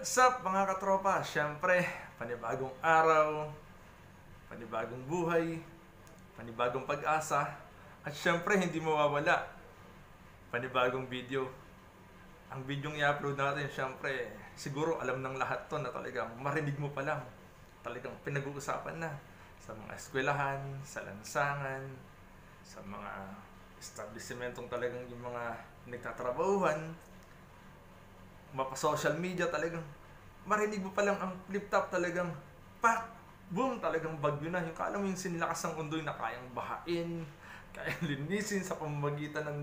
What's up mga katropa? Siyempre, panibagong araw, panibagong buhay, panibagong pag-asa, at siyempre hindi mawawala, panibagong video. Ang videong i-upload natin, siyempre, siguro alam ng lahat to na talagang marinig mo pa lang. Talagang pinag-uusapan na sa mga eskwelahan, sa lansangan, sa mga establishmentong talagang yung mga nagtatrabahuhan, mapa-social media, talagang marinig mo pa lang ang flip top, talagang pak, boom, talagang bagyo na. Yung kala mo yung sinlakas ng undoy na kayang bahain, kayang linisin sa pamamagitan ng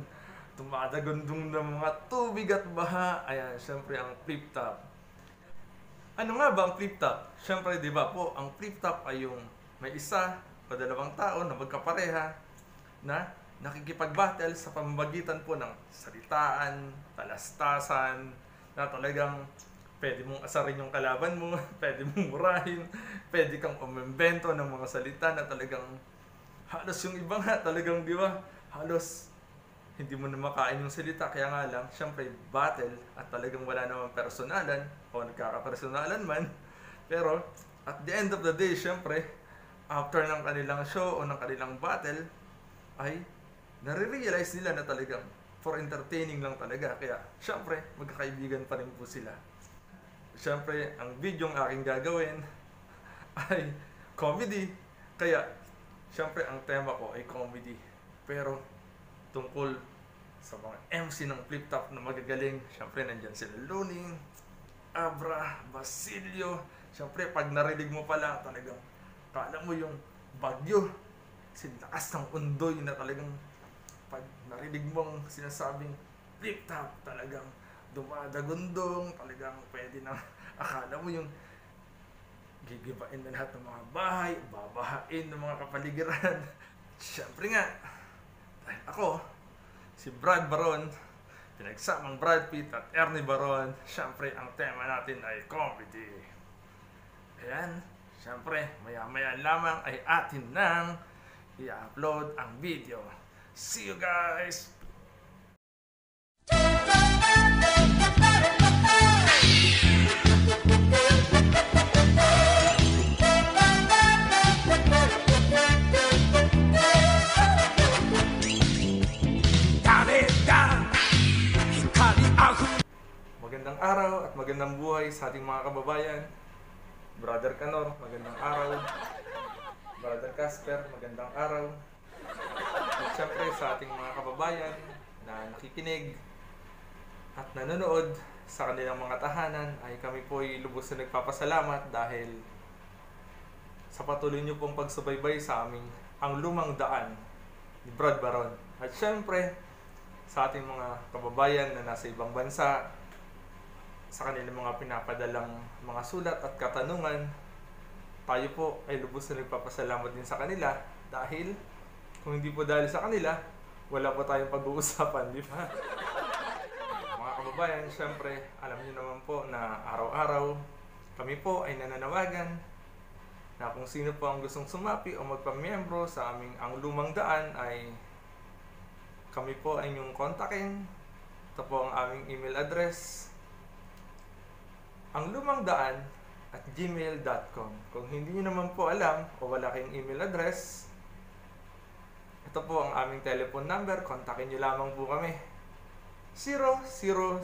tumadagundong ng mga tubig at baha. Ayan, syempre ang flip top. Ano nga ba ang flip top? Syempre, di ba po, ang flip top ay yung may isa o dalawang tao na magkapareha na nakikipag-battle sa pamamagitan po ng salitaan, talastasan, na talagang pwede mong asarin yung kalaban mo, pwede mong murahin, pwede kang umimbento ng mga salita na talagang halos yung iba nga talagang, di ba, halos hindi mo na makain yung salita. Kaya nga lang, syempre battle at talagang wala namang personalan o nagkakapersonalan man, pero at the end of the day, syempre after ng kanilang show o ng kanilang battle ay nare-realize nila na talagang for entertaining lang talaga. Kaya, syempre, magkakaibigan pa rin po sila. Syempre, ang video ang aking gagawin ay comedy. Kaya, syempre, ang tema ko ay comedy. Pero, tungkol sa mga MC ng flip top na magagaling, syempre, nandyan sila Luning, Abra, Basilio. Syempre, pag narinig mo pala, talagang kala mo yung bagyo, sinlakas ng undoy na talagang pag narinig mong sinasabing flip top, talagang dumadagundong, talagang pwede na, akala mo yung gigibain na lahat ng mga bahay, babahain ng mga kapaligiran. Siyempre nga, dahil ako, si Brad Baron, pinagsamang Brad Pitt at Ernie Baron, siyempre ang tema natin ay comedy. Ayan, siyempre, maya-maya lamang ay atin nang i-upload ang video. See you guys! Magandang araw at magandang buhay sa ating mga kababayan. Brother Canor, magandang araw. Brother Casper, magandang araw. At syempre sa ating mga kababayan na nakikinig at nanonood sa kanilang mga tahanan, ay kami po ay lubos na nagpapasalamat dahil sa patuloy niyo pong pagsubaybay sa aming Ang Lumang Daan ni Brad Baron. At syempre sa ating mga kababayan na nasa ibang bansa, sa kanilang mga pinapadalang mga sulat at katanungan, tayo po ay lubos na nagpapasalamat din sa kanila dahil kung hindi po dahil sa kanila, wala po tayong pag-uusapan, di ba? Mga kababayan, syempre, alam niyo naman po na araw-araw kami po ay nananawagan na kung sino po ang gustong sumapi o magpamiyembro sa aming Ang Lumang Daan ay kami po ay inyong kontakin. Ito po ang aming email address, anglumangdaan@gmail.com. Kung hindi niyo naman po alam o wala kayong email address, ito po ang aming telephone number. Kontakin nyo lamang po kami. 00000. Ayan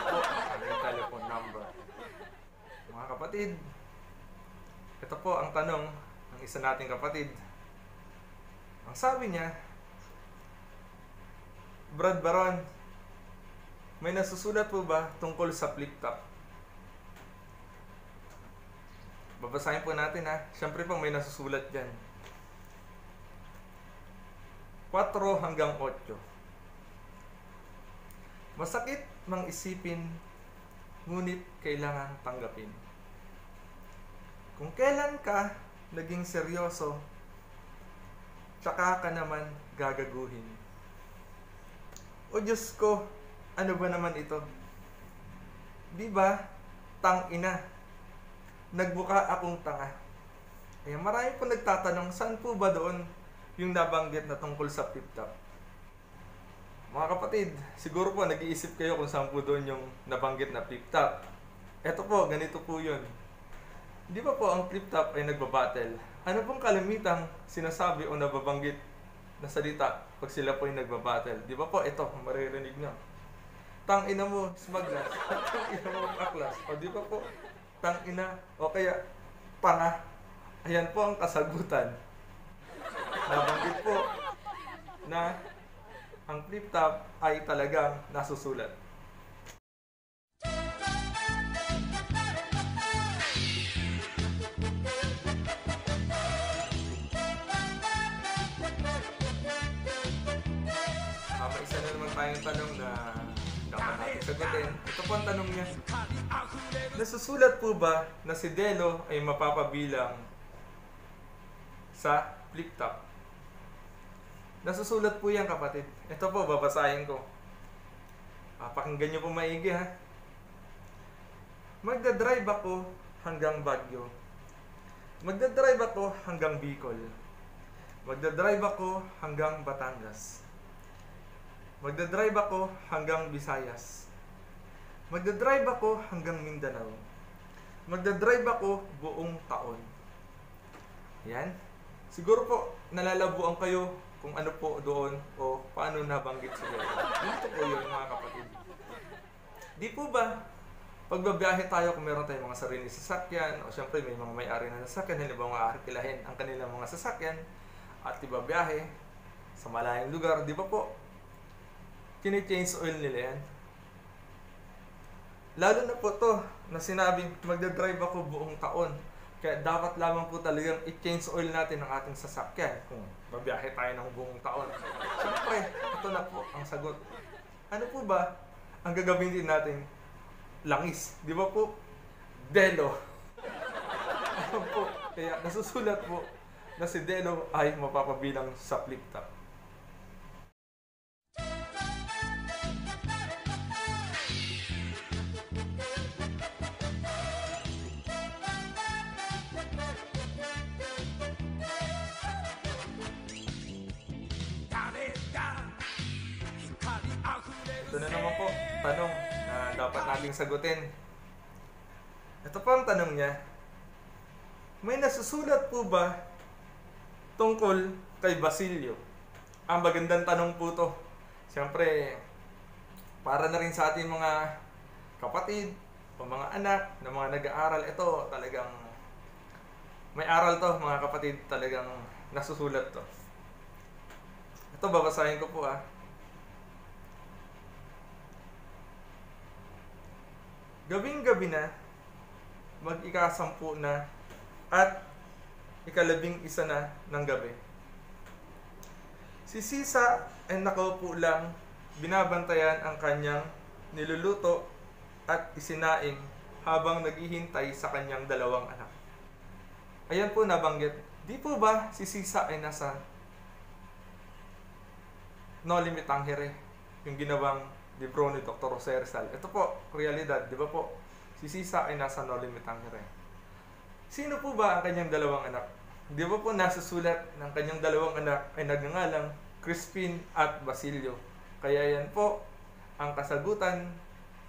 po ang aming telephone number. Mga kapatid, ito po ang tanong ng isa nating kapatid. Ang sabi niya, Brad Baron, may nasusulat po ba tungkol sa flip top? Babasahin po natin ha. Siyempre po may nasusulat dyan. 4 hanggang 8. Masakit mang isipin, ngunit kailangang tanggapin. Kung kailan ka naging seryoso, tsaka ka naman gagaguhin. O Diyos ko, ano ba naman ito? Di ba, tang-ina, nagbuka akong tanga. Kaya marami po nagtatanong, saan po ba doon yung nabanggit na tungkol sa flip top? Mga kapatid, siguro po nag-iisip kayo kung saan po doon yung nabanggit na flip top. Eto po, ganito po yun. Di ba po ang flip top ay nagbabattle? Ano pong kalamitang sinasabi o nababanggit na salita pag sila po ay nagbabattle? Di ba po, ito, maririnig nyo. Tang ina mo, smaglas. Tang ina mo, aklas. O di ba po, tang ina, o kaya, panga. Ayan po ang kasagutan. Nabanggit po na ang flip top ay talagang nasusulat. May isa na naman tayong tanong na dapat natin sagutin. Ito po ang tanong niya. Nasusulat po ba na si Delo ay mapapabilang sa flip top? Nasusulat po yan, kapatid. Ito po, babasahin ko. Pakinggan nyo po maigi, ha. Magdadrive ako hanggang Baguio. Magdadrive ako hanggang Bicol. Magdadrive ako hanggang Batangas. Magdadrive ako hanggang Visayas. Magdadrive ako hanggang Mindanao. Magdadrive ako buong taon. Yan. Siguro po, nalalabuan kayo kung ano po doon o paano nabanggit siguro. Dito po yun, mga kapatid. Di po ba, pagbabiyahe tayo kung meron tayong mga sarili sasakyan, o syempre may mga may-ari na sasakyan, halimbawa mga arkilahin ang kanilang mga sasakyan, at ibabiyahe sa malayong lugar, di ba po, kini-change oil nila yan. Lalo na po to na sinabi, magdadrive ako buong taon. Kaya dapat lamang po talagang i-change oil natin ang ating sasakyan kung babiyahe tayo ng buong taon. Siyempre, ito na po ang sagot. Ano po ba ang gagawin din natin? Langis. Di ba po? Delo. Ano po? Kaya nasusulat po na si Delo ay mapapabilang sa flip top. Ito na naman po, tanong na dapat nating sagutin. Ito po ang tanong niya. May nasusulat po ba tungkol kay Basilio? Ang magandang tanong po to. Siyempre, para na rin sa ating mga kapatid o mga anak na mga nag-aaral, ito talagang may aral to, mga kapatid, talagang nasusulat to. Ito, babasahin ko po Gabing-gabi na, mag-ika-10 na, at ika-11 na ng gabi. Si Sisa ay nakaupo lang, binabantayan ang kanyang niluluto at isinaing habang naghihintay sa kanyang 2 anak. Ayan po nabanggit. Di po ba si Sisa ay nasa No Limit Tangere, yung ginawang libro ni Dr. Jose Rizal? Ito po, realidad, di ba po? Si Sisa ay nasa No Limit Tangere. Sino po ba ang kanyang 2 anak? Di ba po nasusulat ng kanyang 2 anak ay nagngangalang Crispin at Basilio? Kaya yan po ang kasagutan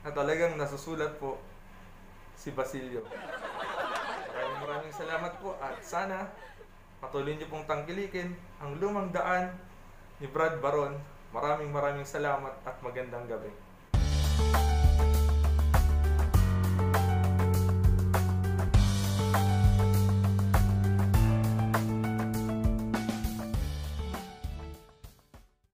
na talagang nasusulat po si Basilio. Maraming salamat po at sana patuloy niyo pong tangkilikin ang Lumang Daan ni Brad Baron. Maraming salamat at magandang gabi.